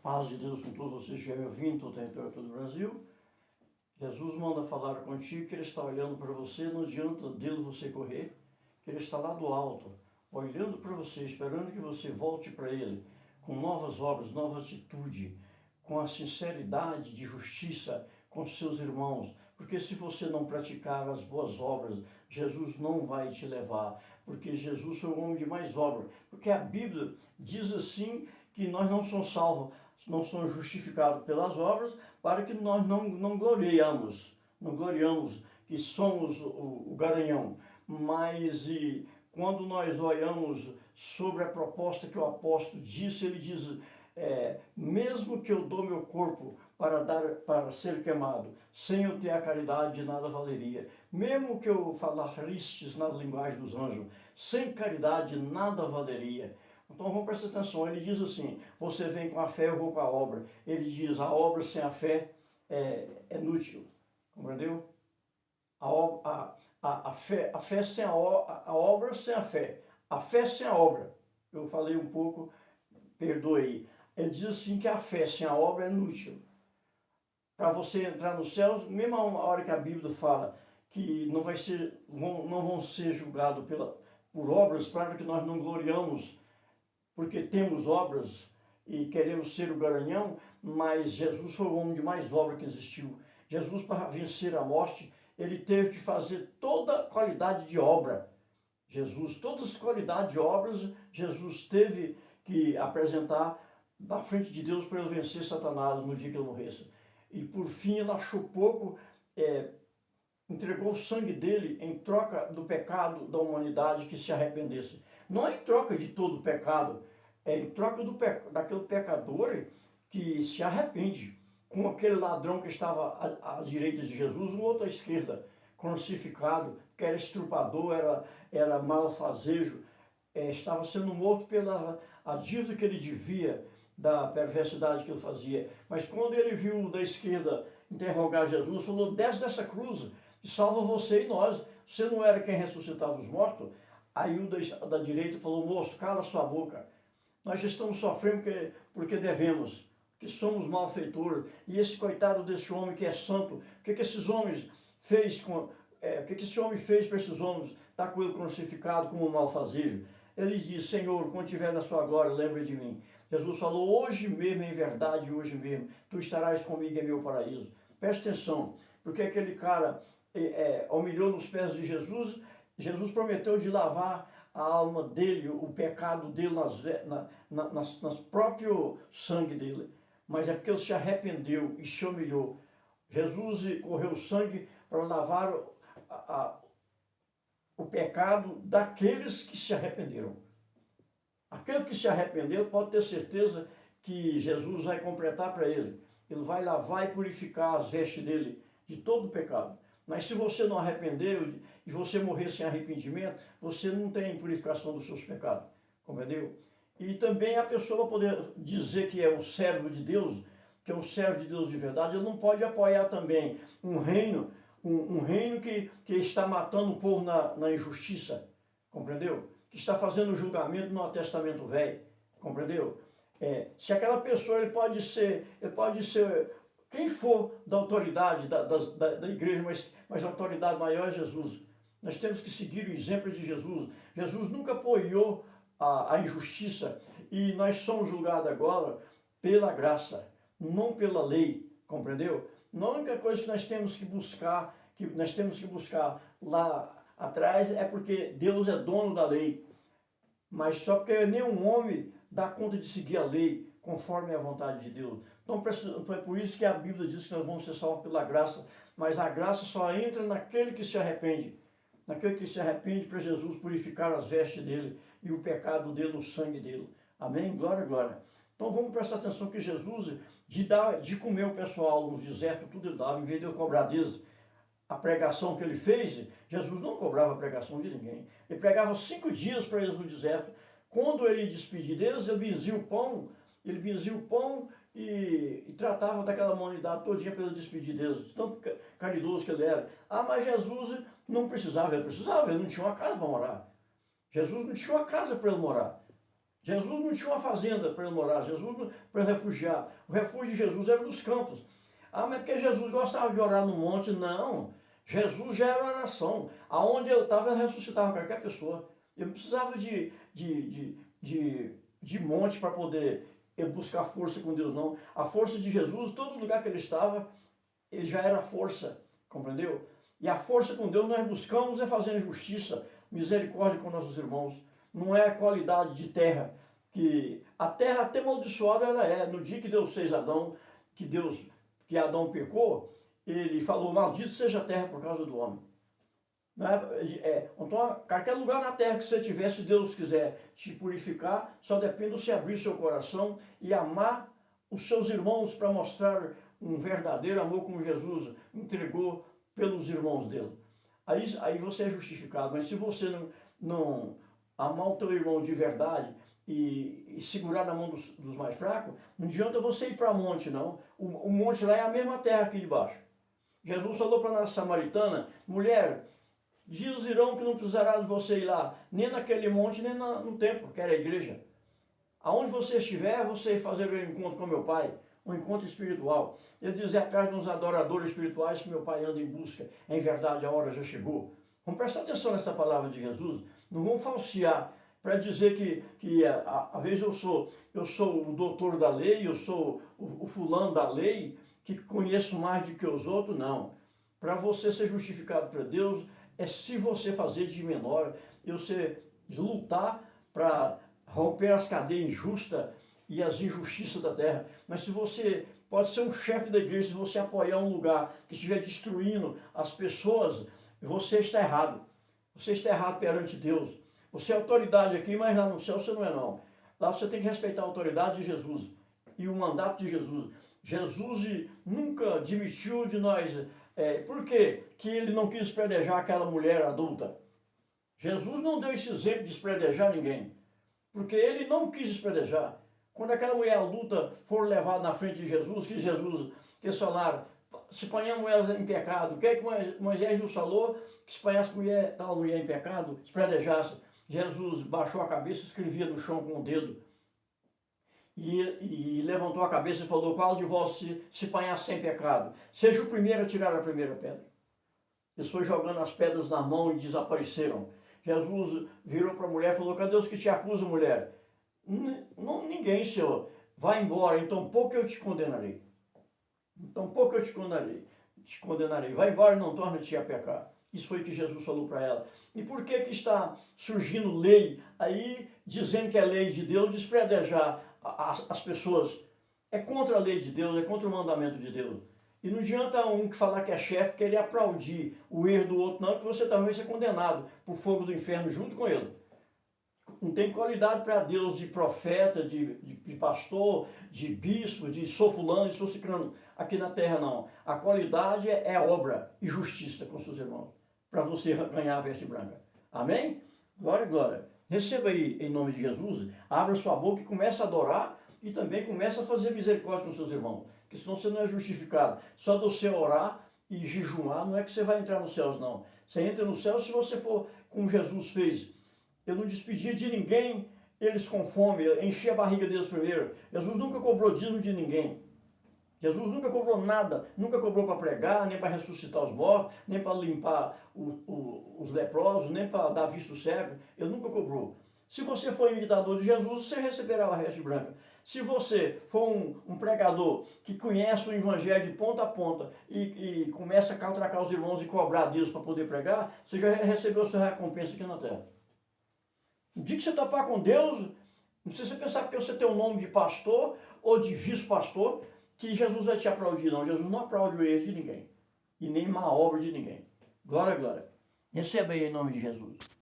Paz de Deus com todos vocês que estiverem ouvindo, todo o território todo o Brasil. Jesus manda falar contigo que Ele está olhando para você, não adianta dele você correr, que Ele está lá do alto, olhando para você, esperando que você volte para Ele, com novas obras, nova atitude, com a sinceridade de justiça com seus irmãos, porque se você não praticar as boas obras, Jesus não vai te levar, porque Jesus foi o homem de mais obra, porque a Bíblia diz assim que nós não somos salvos, não somos justificados pelas obras, para que nós não gloriamos que somos o garanhão, mas quando nós olhamos sobre a proposta que o apóstolo disse, ele diz, mesmo que eu dou meu corpo para ser queimado, sem eu ter a caridade de nada valeria, mesmo que eu falasse na linguagem dos anjos, sem caridade nada valeria. Então vamos prestar atenção, ele diz assim, você vem com a fé, eu vou com a obra. Ele diz, a obra sem a fé é inútil, compreendeu? A fé sem a obra sem a fé. A fé sem a obra. Eu falei um pouco, perdoe aí. Ele diz assim que a fé sem a obra é inútil. Para você entrar nos céus, mesmo a hora que a Bíblia fala que não vão ser julgados por obras, para que nós não gloriamos porque temos obras e queremos ser o garanhão, mas Jesus foi o homem de mais obra que existiu. Jesus, para vencer a morte, ele teve que fazer toda a qualidade de obra. Todas as qualidades de obras, Jesus teve que apresentar na frente de Deus para ele vencer Satanás no dia que ele morresse. E por fim, ele achou pouco, entregou o sangue dele em troca do pecado da humanidade que se arrependesse. Não é em troca de todo o pecado, é em troca daquele pecador que se arrepende, com aquele ladrão que estava à direita de Jesus, um outro à esquerda, crucificado, que era estrupador, era malfazejo, estava sendo morto pela a dívida que ele devia, da perversidade que ele fazia. Mas quando ele viu o da esquerda interrogar Jesus, falou, desce dessa cruz, e salva você e nós. Você não era quem ressuscitava os mortos? Aí o da direita falou, moço, cala sua boca. Nós estamos sofrendo porque devemos, que somos malfeitores. E esse coitado desse homem que é santo, o que esses homens fez com... o que esse homem fez para esses homens? Está com ele crucificado como um malfazejo. Ele diz, Senhor, quando estiver na sua glória, lembre de mim. Jesus falou, hoje mesmo, em verdade, hoje mesmo, tu estarás comigo em meu paraíso. Preste atenção, porque aquele cara humilhou nos pés de Jesus, Jesus prometeu de lavar a alma dele, o pecado dele nas próprio sangue dele. Mas é porque ele se arrependeu e se humilhou. Jesus correu sangue para lavar o pecado daqueles que se arrependeram. Aquele que se arrependeu pode ter certeza que Jesus vai completar para ele. Ele vai lavar e purificar as vestes dele de todo o pecado. Mas se você não arrependeu e você morrer sem arrependimento, você não tem purificação dos seus pecados. Compreendeu? E também a pessoa poder dizer que é um servo de Deus, que é um servo de Deus de verdade, ele não pode apoiar também um reino que está matando o povo na injustiça. Compreendeu? Que está fazendo julgamento no Testamento Velho. Compreendeu? Se aquela pessoa, ele pode ser quem for da autoridade da igreja, mas a autoridade maior é Jesus. Nós temos que seguir o exemplo de Jesus. Jesus nunca apoiou a injustiça e nós somos julgados agora pela graça, não pela lei, compreendeu? A única coisa que nós temos que buscar lá atrás é porque Deus é dono da lei, mas só porque nenhum homem dá conta de seguir a lei conforme a vontade de Deus. Então foi por isso que a Bíblia diz que nós vamos ser salvos pela graça, mas a graça só entra naquele que se arrepende para Jesus purificar as vestes dele e o pecado dele, o sangue dele. Amém? Glória, glória. Então vamos prestar atenção que Jesus, de comer o pessoal nos desertos, tudo ele dava, em vez de eu cobrar deles a pregação que ele fez, Jesus não cobrava a pregação de ninguém. Ele pregava 5 dias para eles no deserto. Quando ele despedia deles, ele benzia o pão e tratava daquela humanidade todinha para ele despedir deles, tanto caridoso que ele era. Ah, mas Jesus não precisava, ele não tinha uma casa para morar. Jesus não tinha uma casa para ele morar. Jesus não tinha uma fazenda para ele morar, Jesus para refugiar. O refúgio de Jesus era nos campos. Ah, mas porque Jesus gostava de orar no monte? Não. Jesus já era oração. Aonde ele estava, ele ressuscitava qualquer pessoa. Ele não precisava de monte para poder buscar força com Deus, não. A força de Jesus, todo lugar que ele estava, ele já era força, compreendeu? E a força com Deus nós buscamos é fazendo justiça, misericórdia com nossos irmãos. Não é a qualidade de terra, que a terra até amaldiçoada ela é. No dia que Deus fez Adão, que Adão pecou, ele falou, maldito seja a terra por causa do homem. Então, qualquer lugar na terra que você tiver, se Deus quiser te purificar, só depende de você abrir seu coração e amar os seus irmãos para mostrar um verdadeiro amor como Jesus entregou pelos irmãos dele. Aí você é justificado, mas se você não amar o teu irmão de verdade e segurar na mão dos mais fracos, não adianta você ir para monte, não. O monte lá é a mesma terra aqui de baixo. Jesus falou para a samaritana, mulher, dias irão que não precisará de você ir lá, nem naquele monte, nem no templo, que era a igreja. Aonde você estiver, você fazer um encontro com meu Pai, um encontro espiritual. Ele diz, é atrás de uns adoradores espirituais que meu Pai anda em busca. Em verdade, a hora já chegou. Vamos prestar atenção nessa palavra de Jesus. Não vamos falsear para dizer que às vezes eu sou o doutor da lei, eu sou o fulano da lei, que conheço mais do que os outros. Não. Para você ser justificado para Deus, é se você fazer de menor, você lutar para romper as cadeias injustas e as injustiças da terra. Mas se você pode ser um chefe da igreja, se você apoiar um lugar que estiver destruindo as pessoas, você está errado. Você está errado perante Deus. Você é autoridade aqui, mas lá no céu você não é não. Lá você tem que respeitar a autoridade de Jesus e o mandato de Jesus. Jesus nunca admitiu de nós. Por quê? Que ele não quis espredejar aquela mulher adulta. Jesus não deu esse exemplo de espredejar ninguém. Porque ele não quis espredejar. Quando aquela mulher adulta for levada na frente de Jesus, que eles falaram, se apanhamos ela em pecado, o que é que Moisés nos falou? Que se apanhasse tal mulher em pecado, espredejasse. Jesus baixou a cabeça e escrevia no chão com o dedo. E levantou a cabeça e falou, qual de vós se apanhasse sem pecado? Seja o primeiro a tirar a primeira pedra. Eles foram jogando as pedras na mão e desapareceram. Jesus virou para a mulher e falou, cadê os que te acusam, mulher? Ninguém, Senhor. Vai embora, então pouco eu te condenarei. Então pouco eu te condenarei. Vai embora e não torna-te a pecar. Isso foi o que Jesus falou para ela. E por que está surgindo lei aí, dizendo que é lei de Deus, despredejar as pessoas? É contra a lei de Deus, é contra o mandamento de Deus. E não adianta um que falar que é chefe querer aplaudir o erro do outro, não, que você também vai ser condenado por fogo do inferno junto com ele. Não tem qualidade para Deus de profeta, de pastor, de bispo, de sou fulano, de sou ciclano aqui na terra, não. A qualidade é obra e justiça com seus irmãos, para você ganhar a veste branca. Amém? Glória, glória. Receba aí em nome de Jesus, abra sua boca e comece a adorar e também comece a fazer misericórdia com seus irmãos, porque senão você não é justificado. Só de você orar e jejuar não é que você vai entrar nos céus, não. Você entra no céu se você for como Jesus fez. Eu não despedia de ninguém, eles com fome, enchia a barriga deles primeiro. Jesus nunca cobrou dízimo de ninguém. Jesus nunca cobrou nada, nunca cobrou para pregar, nem para ressuscitar os mortos, nem para limpar os leprosos, nem para dar visto cego. Ele nunca cobrou. Se você for imitador de Jesus, você receberá a veste branca. Se você for um pregador que conhece o evangelho de ponta a ponta e começa a catracar os irmãos e cobrar Deus para poder pregar, você já recebeu a sua recompensa aqui na terra. O dia que você topar com Deus, não precisa pensar porque você tem o nome de pastor ou de vice-pastor, que Jesus vai te aplaudir, não. Jesus não aplaude o erro de ninguém. E nem má obra de ninguém. Glória, glória. Receba aí em nome de Jesus.